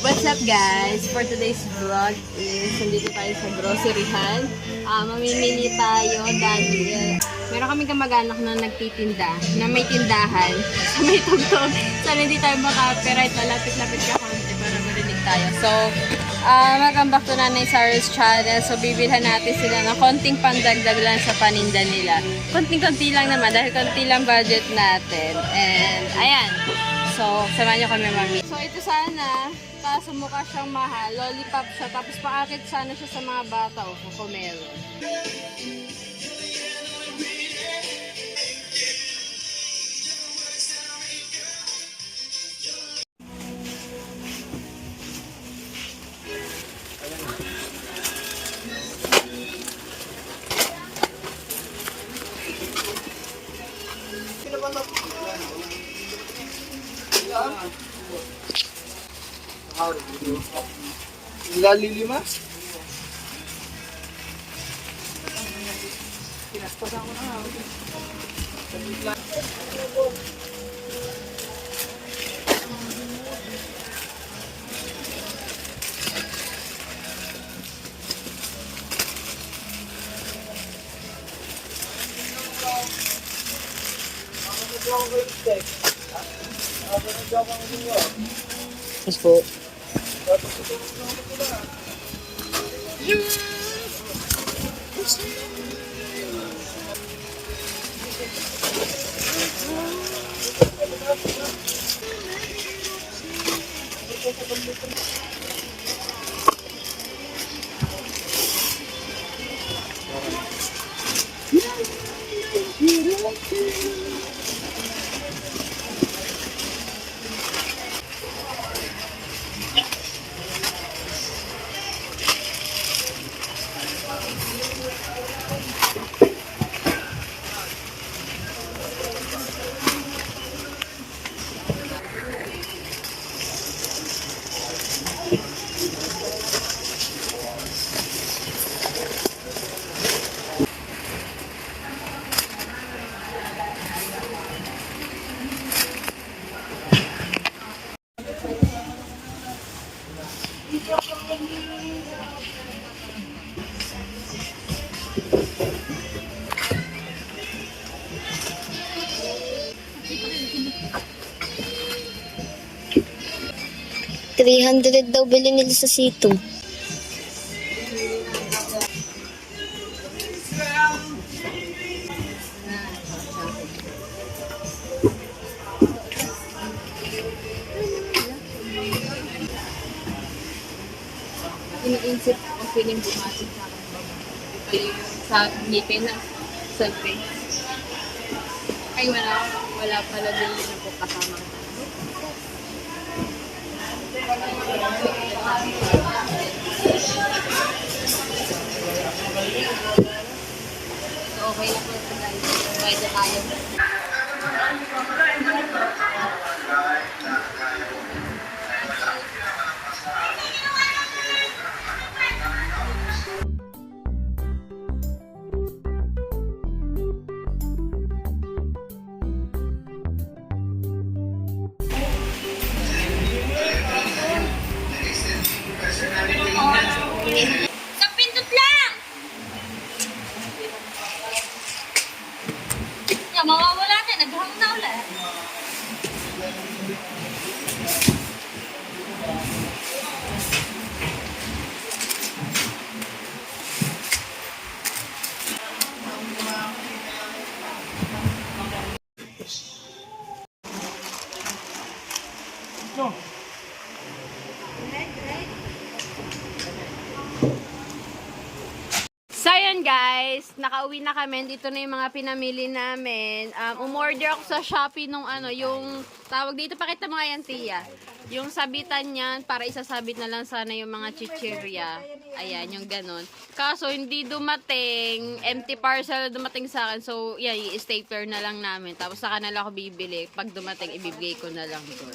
What's up guys? For today's vlog is nandito tayo sa groceryhan. Mamimili tayo dahil meron kaming kamag-anak na nagtitinda, na may tindahan sa may tugtog. Sana hindi tayo maka-copyright, lapit-lapit ka konti para marinig tayo. So, welcome back to Nanay Sarah's channel. So, bibilhan natin sila ng konting pandagdag lang sa paninda nila. Konting-konti lang naman dahil konti lang budget natin. And, ayan. So, samahan nyo kami mami. So, ito sana, kaso mukha siyang mahal. Lollipop siya. Tapos paakit sana siya sa mga bata o kukumelo. Lalilima? Pinaspasan ko na nga. Yes po. $300 daw bili nila sa sito. Iniisip ang piling bumasin sa akin. Sa ngipin na selfie. Ay, wala pala din yun po kasama. So, okay na po ito guys. Pwede tayo. Sa pindot lang! Ya, mawawala na. Naghang na ulit. No. So, yun guys, nakauwi na kami. Dito na yung mga pinamili namin. Umorder ako sa Shopee nung yung tawag dito, pakita mo nga yan, Tia. Yung sabitan niyan, para isasabit na lang sana yung mga chichirya. Ayan, yung ganun. Kaso, hindi dumating. Empty parcel dumating sa akin. So, yan, i-stapler na lang namin. Tapos, saka na lang ako bibili. Pag dumating, ibibigay ko na lang doon.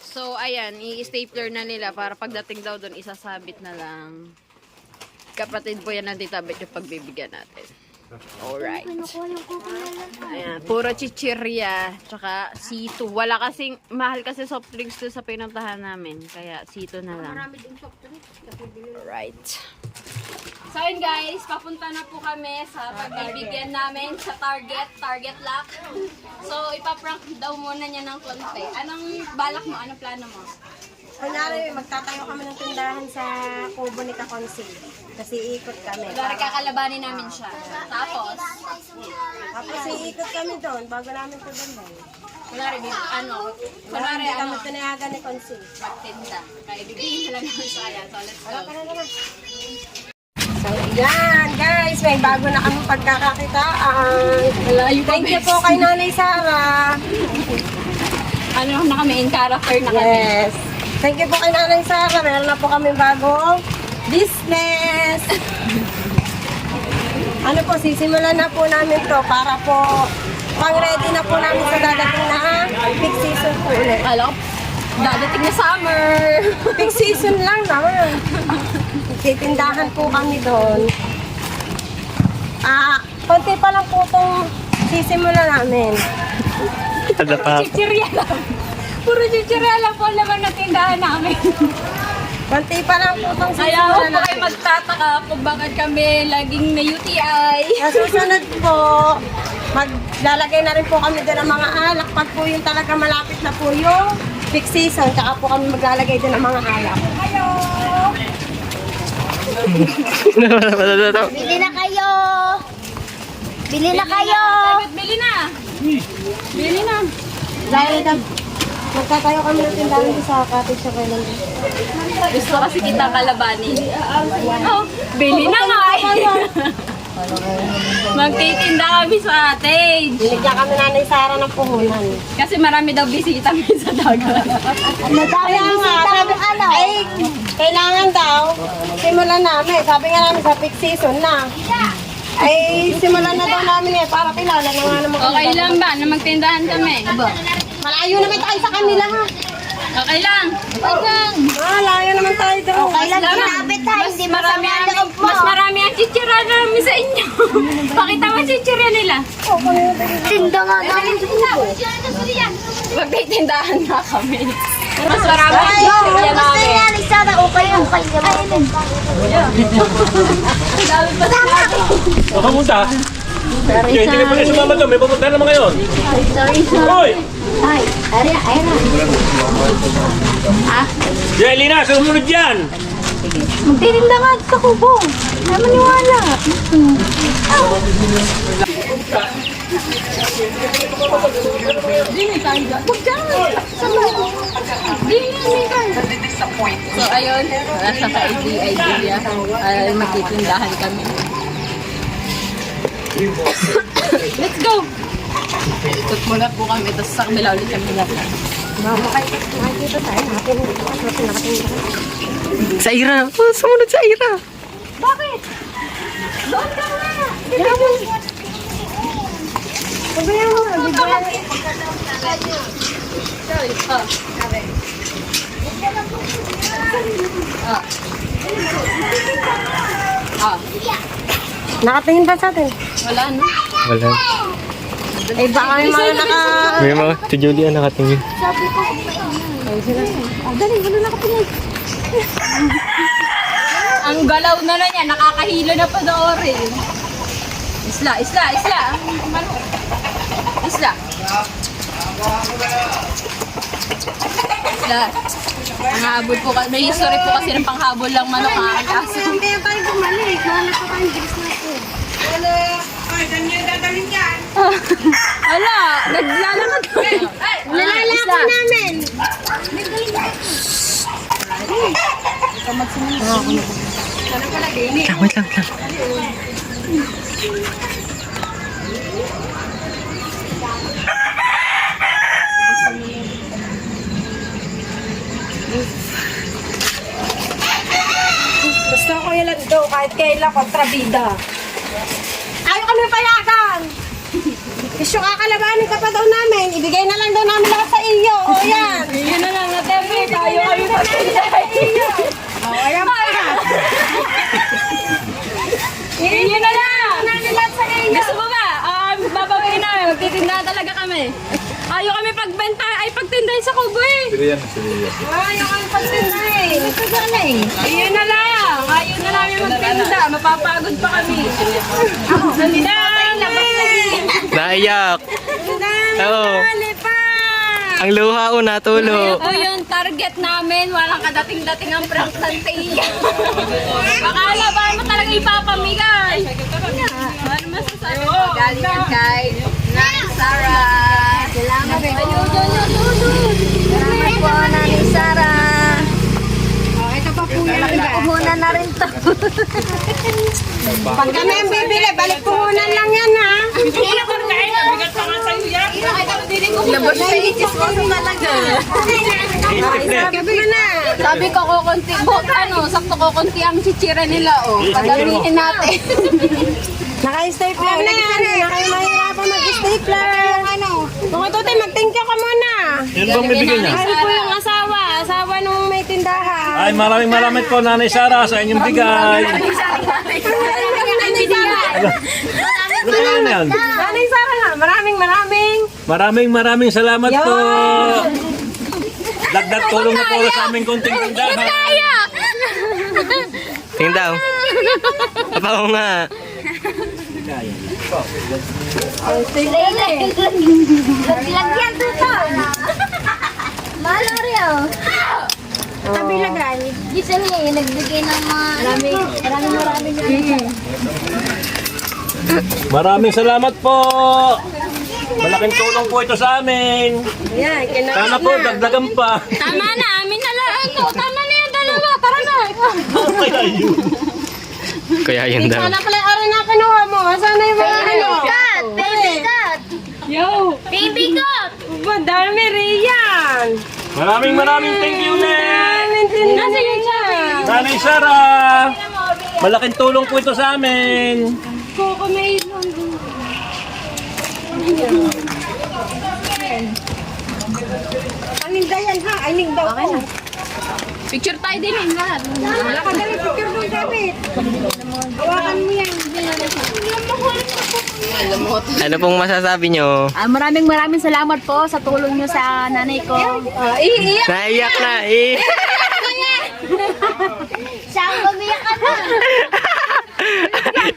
So, ayan, i-stapler na nila para pagdating daw doon, isasabit na lang. Kapatid po yan ang titabit yung pagbibigyan natin. Alright. Ayan, puro chichirya, tsaka C2. Wala kasing, mahal kasi soft drinks to sa pinuntahan namin. Kaya C2 na lang. Alright. So yun guys, papunta na po kami sa pagbibigyan namin sa Target Lock. So ipaprank daw muna niya ng konti. Anong balak mo? Anong plano mo? Kunyari, magtatayo kami ng tindahan sa kubo ni Kakonsil. Kasi ikot kami. Dari kakalabanin namin siya. Tapos, Tapos iikot kami doon bago namin ito doon. kunwari, kunwari, Hindi kami pinayagan ni Konsil. magtinda. Kaya bibigyan lang namin sa kanya. So let's go. So, yan guys, may bago na kami pagkakakitaan. Thank you po kay Nanay Sara. Ano na kami, in character na kami. Yes. Thank you po kay Nanay Sara. Meron na po kami bagong business. Ano po, sisimulan na po namin to para po pang-ready na po namin sa dadating na peak season po ulit. Alam, dadating na summer. Peak season lang naman. Titindahan po kami doon. Konti pa lang po itong sisimulan namin. Chichirya lang. Puro chichirya lang po naman na tindahan namin. Konti pa lang po itong Kaya sisimulan huwag po kayo namin. magtataka kung bakit kami laging na UTI. Sa susunod po, maglalagay na rin po kami doon ng mga alak. Pag po yung talaga malapit na po yung peak season, tsaka po kami maglalagay doon ng mga alak. Bili na kayo! Bili na kayo! Dapat bili na. Bili na. Dahil magtatayo kami ng tindahan dito sa cottage sa kailan. Gusto kasi kita kalabanin. Oh, bili na nga eh. Magtitinda kami sa cottage. Binigyan kami Nanay Sara ng puhunan. Kasi marami daw bisita sa dagat. Kaya nga, sabi, ay, kailangan daw, simulan namin. Sabi nga namin sa peak season na. Ay, simulan na daw namin eh, para kilala na nga naman. Okay lang ba na magtindahan kami? Malayo naman tayo sa kanila ha. Okay lang. Malayo naman tayo doon. Okay lang, kinapit ha, hindi Marami masama ang ang, loob mo. mas marami ang chichira namin sa inyo. Pakita mo ang chichira nila. Tinda nga namin sa kubo. Magtitindahan na kami. Mas marami ang chichira Gusto namin. niya, Nagsara, okay lang. Dami pa sa O, kamusta? Hindi na pala sumama doon. May pupunta naman ngayon. Sorry, Hoy! Ay, Aria. Jelina, sumunod yan! Magtitinda nga sa kubo. Ay, maniwala. So ayun, nasa ka-idea, magtitindahan kami. Let's go! Ikot muna po kami, tapos sa kabila ulit kami natin. Makikita tayo, nakatingin. Sa Ira. Oh, sumunod sa Ira. Bakit? Doon ka na! Sabihan mo, bigyan. Sorry. Nakatingin ba sa atin? Wala na. Wala. Eh, baka may mga naka... May mga si Julia nakatingin. Ang galaw na niya, nakakahilo na pa doon. Isla. Isla. Isla. Nangahabol po kasi. May history po kasi ng panghabol lang manok ang aso. Kaya tayo bumalik. Mahanap pa tayong bilis natin. Ala, naglalakad ko. Nalalakad namin. Wait lang. Gusto ko yung lando kahit kailan kontrabida. Ayaw kami payagan. Gusto kakalabanin ka pa daw namin. Ibigay na lang daw namin lahat sa iyo. O yan. Yun na lang natin. Tayo kami pagpinday. O, ayan pa. Yun na lang. Namin lahat sa iyo. Rian, si Rian. Ayaw kang pagtinda eh. Ayun na lang. Ayaw na namin magtinda. Mapapagod pa kami. Ako, Naiyak. Oo. Ang luha ko natulo. Ito yung target namin. Walang kadating-dating ang prank ng tiya. Akala ba mo talaga ipapamigay? Ano masasabi mo? Galing yan kay Nanay Sarah. Salamat po. Salamat po, Nanay Sarah. Ito pa po yan. Puhunan na rin to. Pag kami ang bibili, balik puhunan lang yan ha. Labas na itis mo talaga. Gabi ka na. Sabi ko kukunti, sakto kukunti ang chichira nila, oh. Padamihin natin. Naka-stapler na yan. Kayo mahirapan mag-stapler. Kung ito tayo, mag-thank you ka muna. Yan bang bibigyan niya? Ay po yung asawa. Asawa nung may tindahan. Ay, maraming po, Nanay Sara, sa inyong bigay. Nanay Sara. Ano po yan? Nanay Sara nga. Maraming salamat po. Dagdag tulong na po sa aming konting tindahan. Tingin daw. Papaw nga. Lagyan dito. Malario. Tabi lagay. Gisa niya eh, nagbigay ng mga... Maraming salamat po. Malaking tulong po ito sa amin. Yan, kinain Sana po, dagdagan pa. Tama na, amin na lang to. Tama na yung dalawa. Tara na. Kaya yun. Kaya yun daw. Sana pala arin na kinuha mo. Sana yung mga ano. Cut! Baby cut! Yo! Baby cut! Madami Rian! Maraming thank you, Nen. Nasa yun siya. Nanay Sara. Malaking tulong po ito sa amin. Coco may Aninda yan ha? Aning daw ko. Picture tayo din eh, lahat. Wala ka galing picture mo, David. Hawakan mo yan. Ano pong masasabi nyo? Maraming salamat po sa tulong nyo sa nanay ko. Iiyak. Naiyak na eh. Siyang umiyak ka na.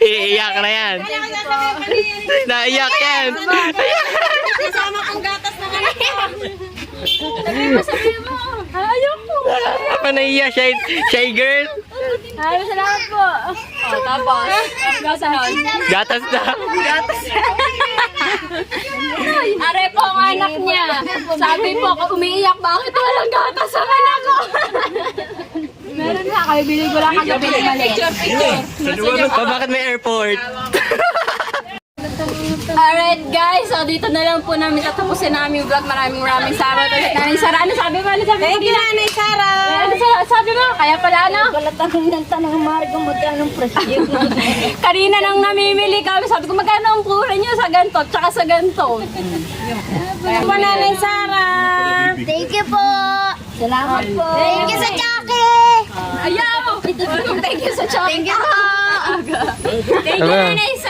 Iiyak na yan. Naiyak yan. Kasama kong gatas na kanina. Ayoko. Apa naiyak? Shy girl? Salamat po. Oh, tapos, gasanon. Gatas na. Are po ang anak niya. Sabi po, umiiyak, bakit walang gatas sa anak ko? Meron na kayo, bili ko lang kagabi ng mali. Pa, bakit may airport? Alright guys, so dito na lang po namin tatapusin namin vlog. Maraming salamat ulit. Nanay Sara, ano sabi mo? Thank you, Nanay Sara. Sabi mo, kaya pala ano? Wala tanong Margo magkano ang presyo. Kanina nang namimili kami, sabi ko magkano ang pura niyo sa ganito, tsaka sa ganito. Thank you, Nanay Sara. Thank you po. Salamat po. Thank you sa Jackie. Ayaw! Thank you sa chocolate. Thank you po. Thank you, Aba. Nanay Sara.